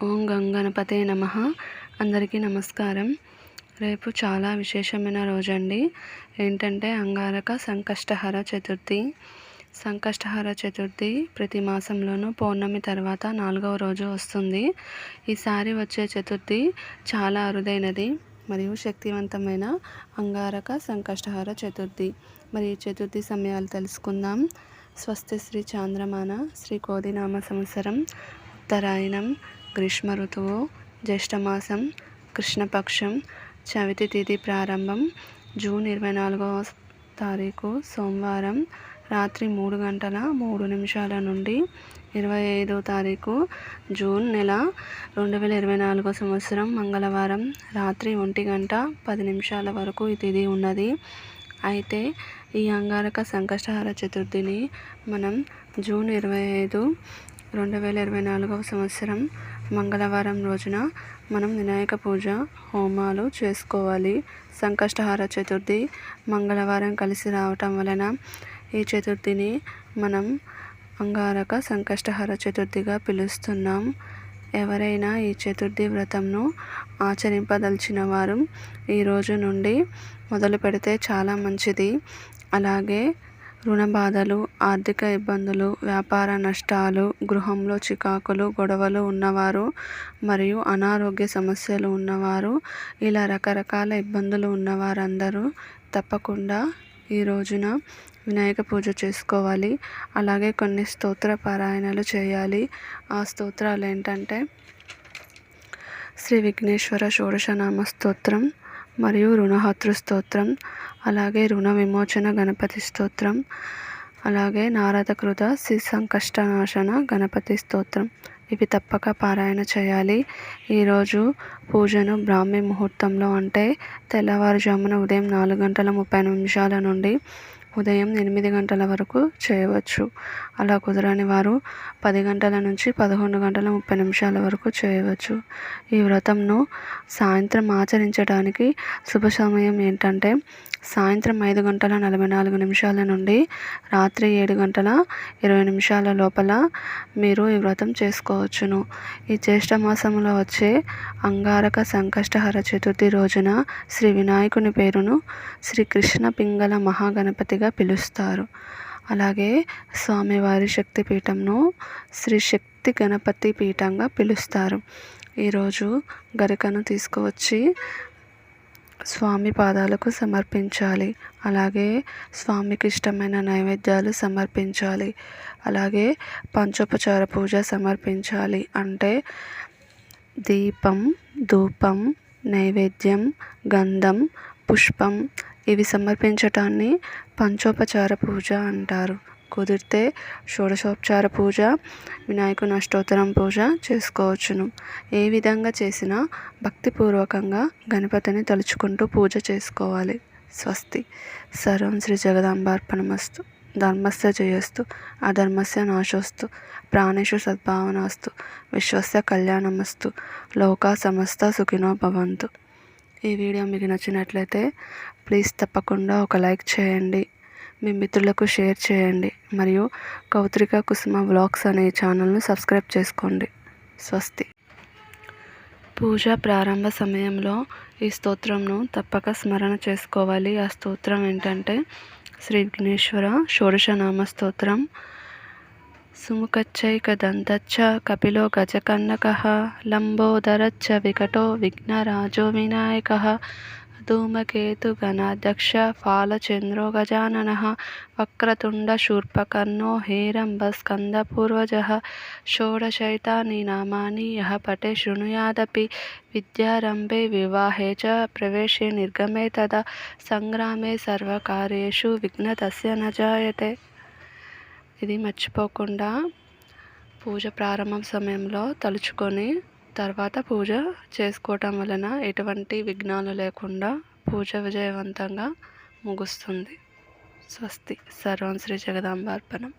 ఓం గంగణపతే నమః. అందరికీ నమస్కారం. రేపు చాలా విశేషమైన రోజండి. ఏంటంటే అంగారక సంకష్టహర చతుర్థి. సంకష్టహర చతుర్థి ప్రతి మాసంలోనూ పౌర్ణమి తర్వాత 4వ రోజు వస్తుంది. ఈసారి వచ్చే చతుర్థి చాలా అరుదైనది మరియు శక్తివంతమైన అంగారక సంకష్టహర చతుర్థి. మరి ఈ చతుర్థి సమయాలు తెలుసుకుందాం. స్వస్తి శ్రీ చాంద్రమాన శ్రీ కోదినామ సంవత్సరం ఉత్తరాయణం గ్రీష్మ ఋతువు జ్యేష్ఠమాసం కృష్ణపక్షం చవితి తిథి ప్రారంభం జూన్ 24వ తారీఖు సోమవారం రాత్రి 3:03 నుండి 25వ తారీఖు జూన్ నెల 2024 సంవత్సరం మంగళవారం రాత్రి 1:10 వరకు ఈ తిథి ఉన్నది. అయితే ఈ అంగారక సంకష్టహర చతుర్థిని మనం జూన్ 25, 2024 సంవత్సరం మంగళవారం రోజున మనం వినాయక పూజ హోమాలు చేసుకోవాలి. సంకష్టహర చతుర్థి మంగళవారం కలిసి రావటం వలన ఈ చతుర్థిని మనం అంగారక సంకష్టహర చతుర్థిగా పిలుస్తున్నాం. ఎవరైనా ఈ చతుర్థి వ్రతంను ఆచరింపదలిచిన వారు ఈ రోజు నుండి మొదలు పెడితే చాలా మంచిది. అలాగే రుణ బాధలు, ఆర్థిక ఇబ్బందులు, వ్యాపార నష్టాలు, గృహంలో చికాకులు, గొడవలు ఉన్నవారు మరియు అనారోగ్య సమస్యలు ఉన్నవారు, ఇలా రకరకాల ఇబ్బందులు ఉన్నవారందరూ తప్పకుండా ఈ రోజున వినాయక పూజ చేసుకోవాలి. అలాగే కొన్ని స్తోత్ర పారాయణలు చేయాలి. ఆ స్తోత్రాలు ఏంటంటే శ్రీ విఘ్నేశ్వర షోడశనామ స్తోత్రం మరియు రుణహతృ స్తోత్రం, అలాగే రుణ విమోచన గణపతి స్తోత్రం, అలాగే నారదకృత శ్రీ సంకష్టనాశన గణపతి స్తోత్రం. ఇవి తప్పక పారాయణ చేయాలి. ఈరోజు పూజను బ్రాహ్మీ ముహూర్తంలో అంటే తెల్లవారుజామున ఉదయం 4:30 నుండి ఉదయం 8 వరకు చేయవచ్చు. అలా కుదరని వారు 10 గంటల నుంచి 11:30 వరకు చేయవచ్చు. ఈ వ్రతంను సాయంత్రం ఆచరించడానికి శుభ సమయం ఏంటంటే సాయంత్రం 5:44 నుండి రాత్రి 7:20 లోపల మీరు ఈ వ్రతం చేసుకోవచ్చును. ఈ జ్యేష్ఠ మాసంలో వచ్చే అంగారక సంకష్టహర చతుర్థి రోజున శ్రీ వినాయకుని పేరును శ్రీ కృష్ణ పింగళ మహాగణపతిగా పిలుస్తారు. అలాగే స్వామివారి శక్తిపీఠంను శ్రీ శక్తి గణపతి పీఠంగా పిలుస్తారు. ఈరోజు గరికను తీసుకువచ్చి స్వామి పాదాలకు సమర్పించాలి. అలాగే స్వామికి ఇష్టమైన నైవేద్యాలు సమర్పించాలి. అలాగే పంచోపచార పూజ సమర్పించాలి. అంటే దీపం, ధూపం, నైవేద్యం, గంధం, పుష్పం ఇవి సమర్పించటాన్ని పంచోపచార పూజ అంటారు. కుదిరితే షోడశోపచార పూజ, వినాయకుని అష్టోత్తరం పూజ చేసుకోవచ్చును. ఏ విధంగా చేసినా భక్తిపూర్వకంగా గణపతిని తలుచుకుంటూ పూజ చేసుకోవాలి. స్వస్తి. సర్వం శ్రీ జగదాంబార్పణమస్తు. ధర్మస్య జయస్తు, అధర్మస్య నాశోస్తు, ప్రాణేషు సద్భావనాస్తు, విశ్వస్య కళ్యాణమస్తు, లోకా సమస్త సుఖినో భవంతు. ఈ వీడియో మీకు నచ్చినట్లయితే ప్లీజ్ తప్పకుండా ఒక లైక్ చేయండి, మీ మిత్రులకు షేర్ చేయండి మరియు కౌత్రిక కుసుమ వ్లాగ్స్ అనే ఛానల్ను సబ్స్క్రైబ్ చేసుకోండి. స్వస్తి. పూజ ప్రారంభ సమయంలో ఈ స్తోత్రంను తప్పక స్మరణ చేసుకోవాలి. ఆ స్తోత్రం ఏంటంటే శ్రీ విఘ్నేశ్వర షోడశనామ స్తోత్రం. సుముఖచ్చైకదంతచ్చ కపిలో గజకన్నకః లంబోదరచ్చ వికటో విఘ్నరాజో వినాయకః ధూమకేతుగణాధ్యక్ష ఫాలచంద్రో గజాననః వక్రతుండ శూర్పకర్ణో హేరంబస్కందపూర్వజः షోడశైతాని నామాని యః పఠే శృణుయాదపి విద్యారంభే వివాహే చ ప్రవేశే నిర్గమే తదా సంగ్రామే సర్వకార్యేషు విఘ్నతస్య న జాయతే. ఇది మర్చిపోకుండా పూజ ప్రారంభం సమయంలో తలుచుకొని తర్వాత పూజ చేసుకోవటం వలన ఎటువంటి విఘ్నాలు లేకుండా పూజ విజయవంతంగా ముగుస్తుంది. స్వస్తి. సర్వం శ్రీ జగదాంబార్పణం.